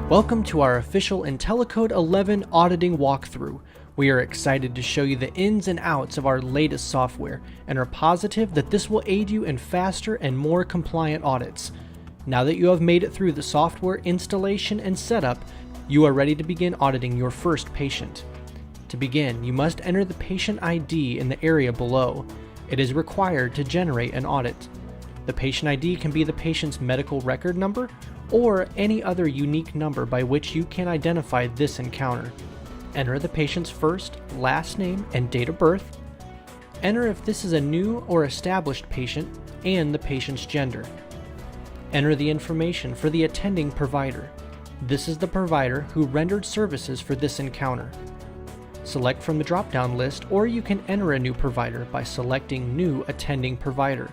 Welcome to our official Intelicode 11 auditing walkthrough. We are excited to show you the ins and outs of our latest software and are positive that this will aid you in faster and more compliant audits. Now that you have made it through the software installation and setup, you are ready to begin auditing your first patient. To begin, you must enter the patient ID in the area below. It is required to generate an audit. The patient ID can be the patient's medical record number or any other unique number by which you can identify this encounter. Enter the patient's first, last name, and date of birth. Enter if this is a new or established patient and the patient's gender. Enter the information for the attending provider. This is the provider who rendered services for this encounter. Select from the drop-down list, or you can enter a new provider by selecting New Attending Provider.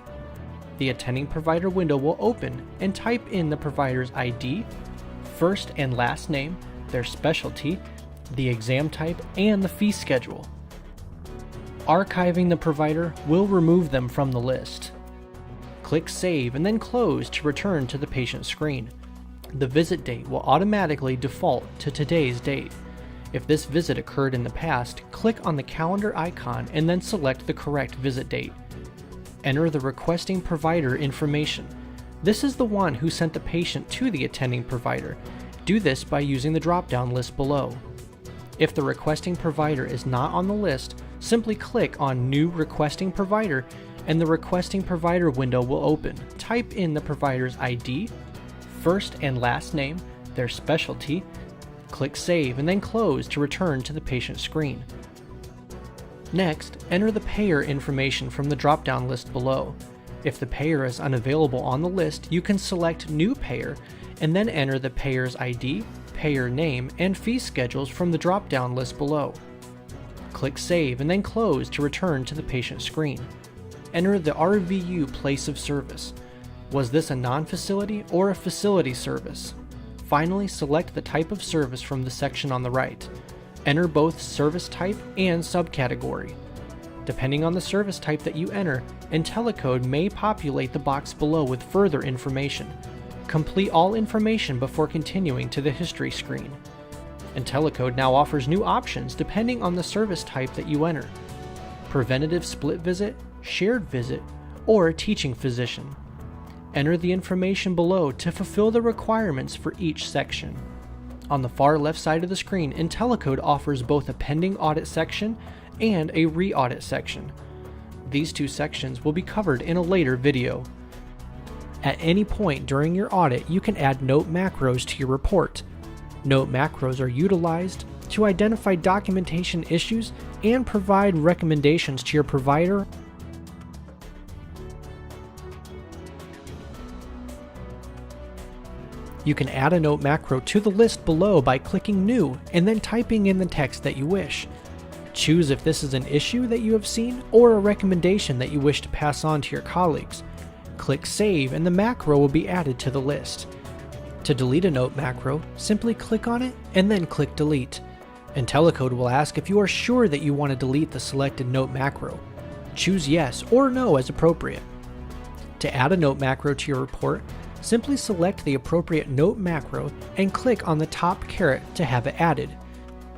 The attending provider window will open and type in the provider's ID, first and last name, their specialty, the exam type, and the fee schedule. Archiving the provider will remove them from the list. Click Save and then Close to return to the patient screen. The visit date will automatically default to today's date. If this visit occurred in the past, click on the calendar icon and then select the correct visit date. Enter the requesting provider information. This is the one who sent the patient to the attending provider. Do this by using the drop-down list below. If the requesting provider is not on the list, simply click on New Requesting Provider and the requesting provider window will open. Type in the provider's ID, first and last name, their specialty, click Save and then Close to return to the patient screen. Next, enter the payer information from the drop-down list below. If the payer is unavailable on the list, you can select New Payer and then enter the payer's ID, payer name, and fee schedules from the drop-down list below. Click Save and then Close to return to the patient screen. Enter the RVU place of service. Was this a non-facility or a facility service? Finally, select the type of service from the section on the right. Enter both service type and subcategory. Depending on the service type that you enter, Intelicode may populate the box below with further information. Complete all information before continuing to the history screen. Intelicode now offers new options depending on the service type that you enter: preventative split visit, shared visit, or teaching physician. Enter the information below to fulfill the requirements for each section. On the far left side of the screen, Intelicode offers both a pending audit section and a re-audit section. These two sections will be covered in a later video. At any point during your audit, you can add note macros to your report. Note macros are utilized to identify documentation issues and provide recommendations to your provider. You can add a note macro to the list below by clicking New and then typing in the text that you wish. Choose if this is an issue that you have seen or a recommendation that you wish to pass on to your colleagues. Click Save and the macro will be added to the list. To delete a note macro, simply click on it and then click Delete. Intelicode will ask if you are sure that you want to delete the selected note macro. Choose Yes or No as appropriate. To add a note macro to your report, simply select the appropriate note macro and click on the top caret to have it added.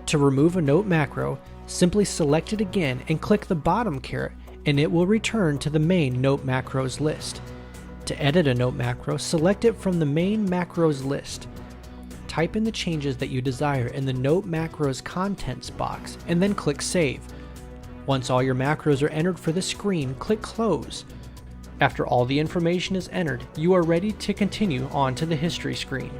To remove a note macro, simply select it again and click the bottom caret and it will return to the main note macros list. To edit a note macro, select it from the main macros list. Type in the changes that you desire in the note macros contents box and then click Save. Once all your macros are entered for the screen, click Close. After all the information is entered, you are ready to continue on to the history screen.